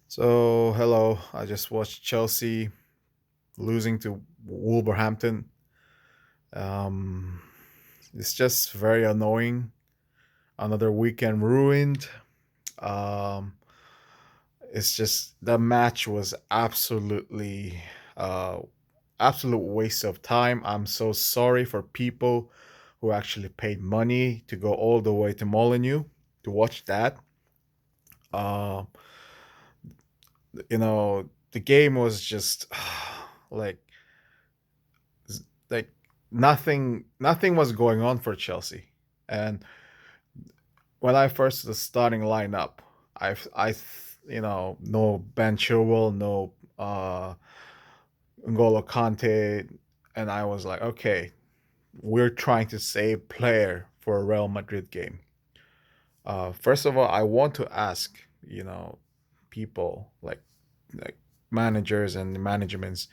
So, hello. I just watched Chelsea losing to Wolverhampton. Um, it's just very annoying. Another weekend ruined. Um, it's just the match was uh, absolute waste of time. I'm so sorry for people who actually paid money to go all the way to Molyneux to watch that. Uh, the game was just like like nothing was going on for Chelsea. And when I first the starting lineup, I no Ben Chilwell, no N'Golo Kante, and I was like, okay, we're trying to save player for a Real Madrid game. First of all, I want to ask, people like managers and managements,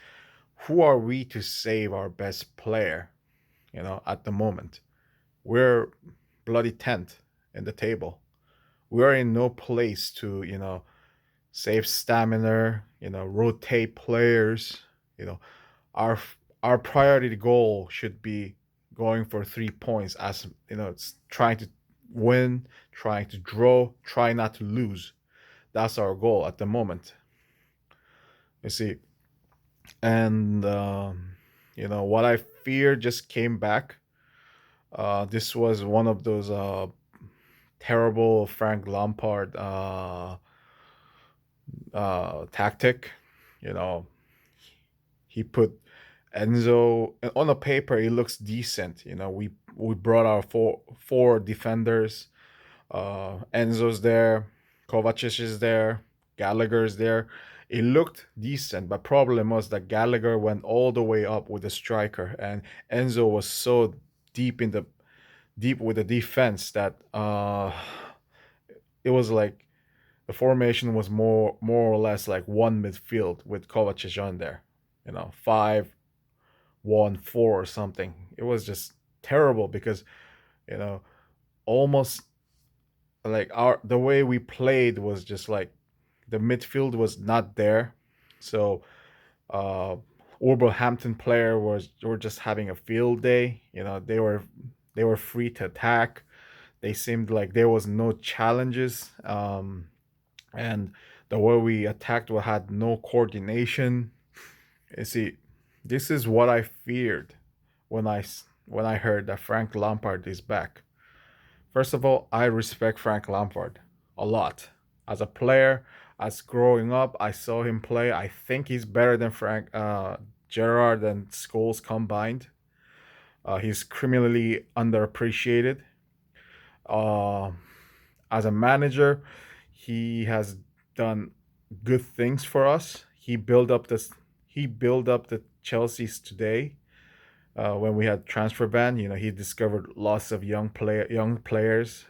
who are we to save our best player? At the moment, we're bloody 10th in the table. We're in no place to, save stamina, rotate players. You know, our our priority goal should be going for 3 points as it's trying to win, trying to draw, try not to lose. That's our goal at the moment. You see, and what I fear just came back. This was one of those terrible Frank Lampard tactic. You know, he put Enzo on the paper. He looks decent. We brought our four defenders. Enzo's there, Kovacic is there, Gallagher's there. It looked decent, but problem was that Gallagher went all the way up with the striker, and Enzo was so deep in the deep with the defense that it was like the formation was more or less like one midfield with Kovacic on there. 5-1-4 or something. It was just terrible because you know almost like our the way we played was just like the midfield was not there. So uh Wolverhampton player was were just having a field day. They were free to attack. They seemed like there was no challenges. And the way we attacked had no coordination. You see, this is what I feared when I heard that Frank Lampard is back. First of all, I respect Frank Lampard a lot. As a player, as growing up, I saw him play. I think he's better than Frank Gerrard and Scholes combined. He's criminally underappreciated. Uh, as a manager, he has done good things for us. He built up the Chelsea's today. When we had transfer ban, he discovered lots of young players,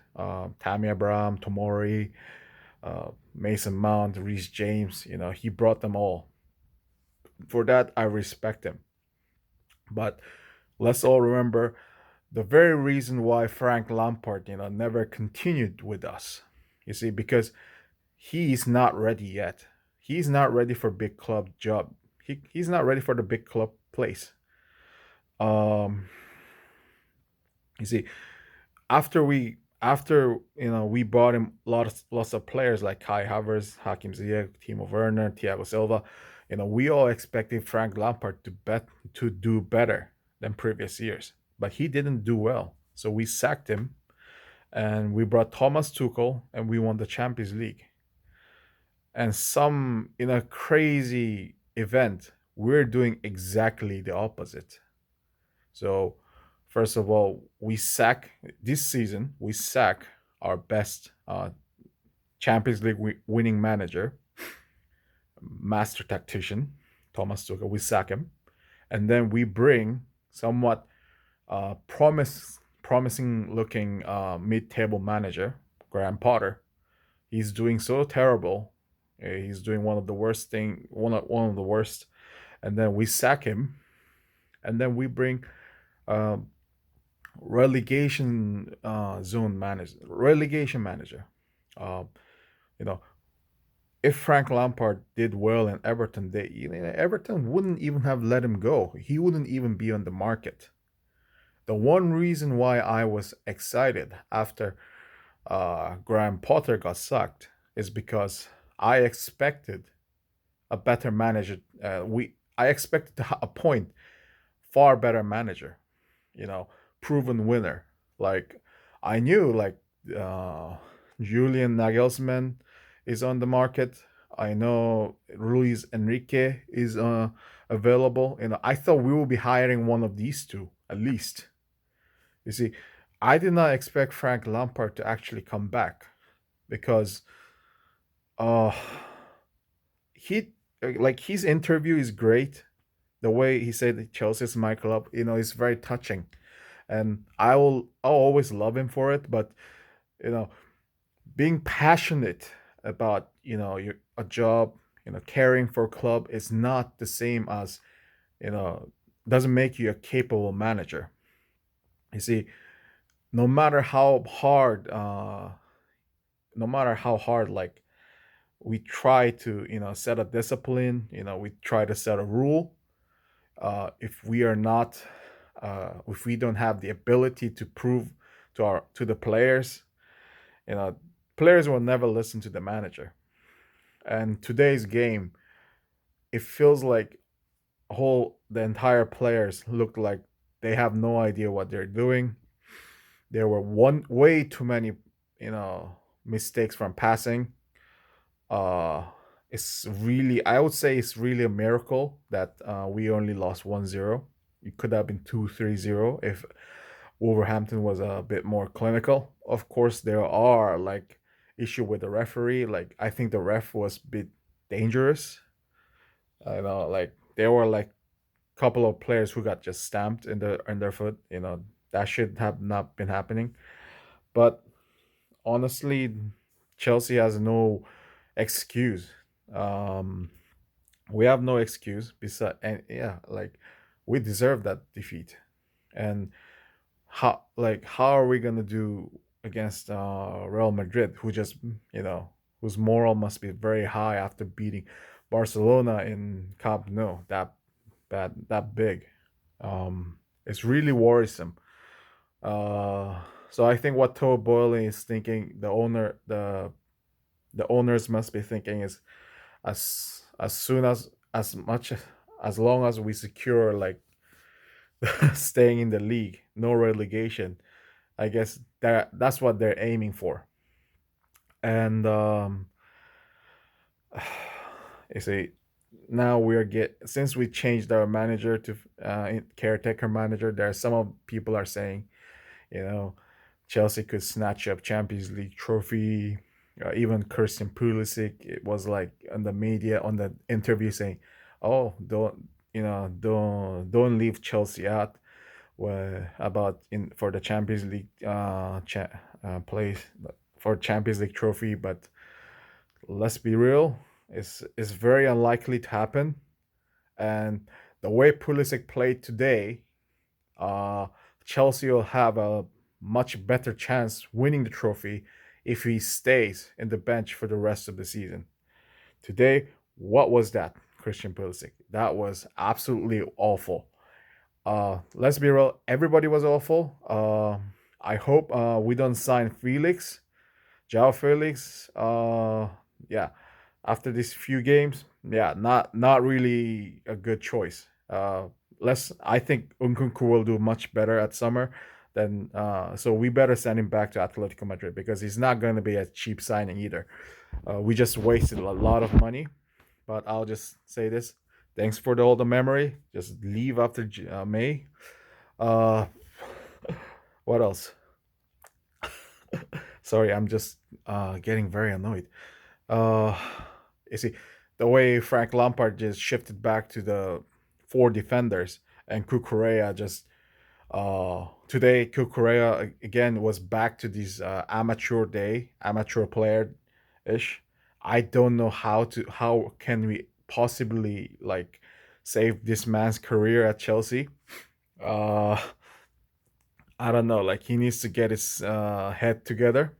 Tammy Abraham, Tomori, Mason Mount, Reece James. He brought them all. For that, I respect him. But let's all remember the very reason why Frank Lampard, never continued with us. You see, because he's not ready yet. He's not ready for big club job. He's not ready for the big club place. Um, you see, after we bought him lots of players like Kai Havertz, Hakim Ziyech, Timo Werner, Thiago Silva. We all expected Frank Lampard to do better than previous years, but he didn't do well. So we sacked him, and we brought Thomas Tuchel, and we won the Champions League. And some in a crazy event, we're doing exactly the opposite. So, first of all, this season. We sack our best Champions League winning manager, master tactician, Thomas Tuchel. We sack him, and then we bring somewhat promising looking mid-table manager, Graham Potter. He's doing so terrible. He's doing one of the worst, and then we sack him, and then we bring um, relegation manager. Uh, you know, if Frank Lampard did well in Everton, Everton wouldn't even have let him go. He wouldn't even be on the market. The one reason why I was excited after Graham Potter got sacked is because I expected a better manager. I expected to appoint far better manager. You know, proven winner. Like I knew, uh, Julian Nagelsmann is on the market. I know Luis Enrique is available. You know, I thought we will be hiring one of these two at least. You see, I did not expect Frank Lampard to actually come back because uh he like his interview is great. The way he said that Chelsea is my club, is very touching, and I'll always love him for it. But you know, being passionate about a job, caring for a club is not the same as you know doesn't make you a capable manager. You see, no matter how hard, like we try to set a discipline, we try to set a rule. If we are not, if we don't have the ability to prove to the players, you know, players will never listen to the manager. And today's game, it feels like the entire players look like they have no idea what they're doing. There were one way too many, mistakes from passing. Uh, it's really, I would say, it's really a miracle that we only lost 1-0. It could have been 2-3-0 if Wolverhampton was a bit more clinical. Of course, there are like issue with the referee. Like I think the ref was a bit dangerous. I know, like there were like couple of players who got just stamped in their foot. That should have not been happening. But honestly, Chelsea has no excuse. Um, we have no excuse. Besides, and yeah, like we deserve that defeat. And how are we gonna do against Real Madrid, who just whose moral must be very high after beating Barcelona in Camp Nou that big. It's really worrisome. So I think what Todd Boehly is thinking, the owners must be thinking is as soon as much as long as we secure like staying in the league, no relegation. I guess that's what they're aiming for. And you see, now we're get since we changed our manager to caretaker manager. There are some of people are saying, you know, Chelsea could snatch up Champions League trophy. Even Kirsten Pulisic, it was like on the media on the interview saying, "Oh, don't leave Chelsea out." About in for the Champions League place for Champions League trophy, but let's be real, it's very unlikely to happen. And the way Pulisic played today, uh, Chelsea will have a much better chance winning the trophy if he stays in the bench for the rest of the season. Today, what was that, Christian Pulisic? That was absolutely awful. Let's be real, everybody was awful. I hope we don't sign Felix, Jao Felix. Yeah, after these few games, yeah, not really a good choice. Let's. I think Nkunku will do much better at summer. Then, so we better send him back to Atletico Madrid because he's not going to be a cheap signing either. We just wasted a lot of money. But I'll just say this: thanks for all the memory. Just leave after May. Uh, what else? Sorry, I'm just getting very annoyed. Uh, you see, the way Frank Lampard just shifted back to the four defenders and Kukurea just today Kukurea again was back to this amateur player ish. I don't know how can we possibly like save this man's career at Chelsea. Uh, I don't know. Like he needs to get his head together,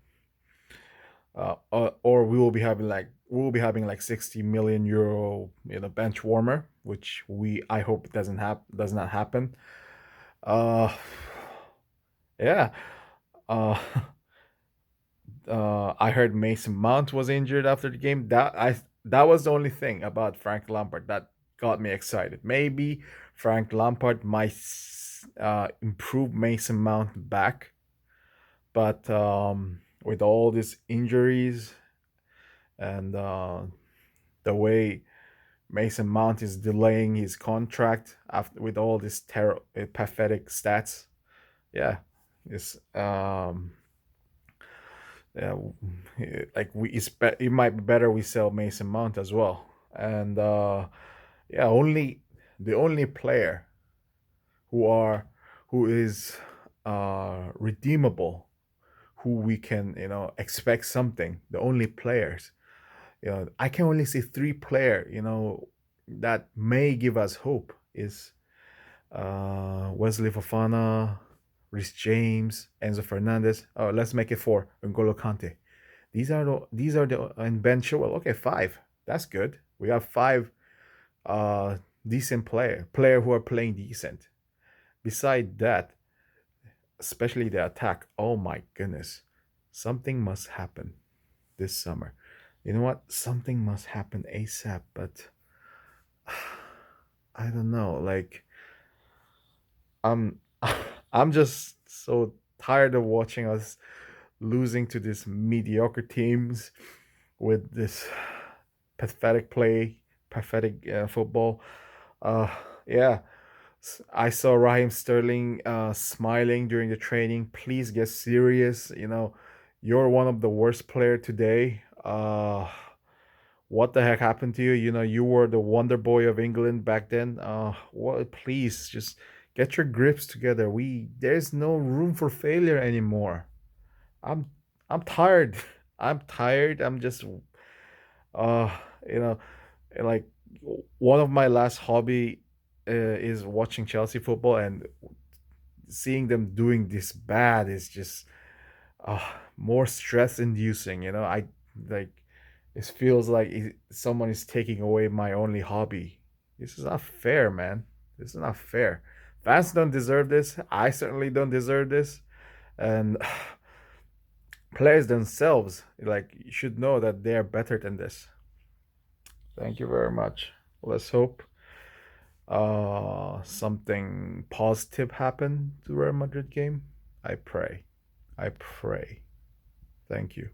or we will be having like we'll be having like 60 million euro, bench warmer, which I hope does not happen. Uh, yeah. Uh, I heard Mason Mount was injured after the game. That was the only thing about Frank Lampard that got me excited. Maybe Frank Lampard might improve Mason Mount back, but with all these injuries and the way Mason Mount is delaying his contract after with all these pathetic stats, yeah, it's yeah, like it might be better we sell Mason Mount as well. And yeah, only the only player who are who is redeemable, who we can expect something. The only players, I can only see three player, that may give us hope is Wesley Fofana, Rhys James, Enzo Fernandez. Oh, let's make it four. N'Golo Kante. These are the and Ben Chilwell. Okay, five. That's good. We have five uh decent player who are playing decent. Beside that, especially the attack. Oh my goodness, something must happen this summer. You know what? Something must happen ASAP. But I don't know. Like I'm, I'm just so tired of watching us losing to these mediocre teams with this pathetic play, pathetic football. Uh, yeah, I saw Raheem Sterling smiling during the training. Please get serious. You're one of the worst player today. What the heck happened to you? You were the wonder boy of England back then. What? Please just get your grips together. There's no room for failure anymore. I'm I'm tired. I'm tired. I'm just uh you know like one of my last hobby is watching Chelsea football, and seeing them doing this bad is just uh more stress inducing. I like it feels like someone is taking away my only hobby. This is not fair, man. This is not fair. Fans don't deserve this. I certainly don't deserve this. And players themselves like should know that they are better than this. Thank you very much. Let's hope something positive happen to Real Madrid game. I pray. I pray. Thank you.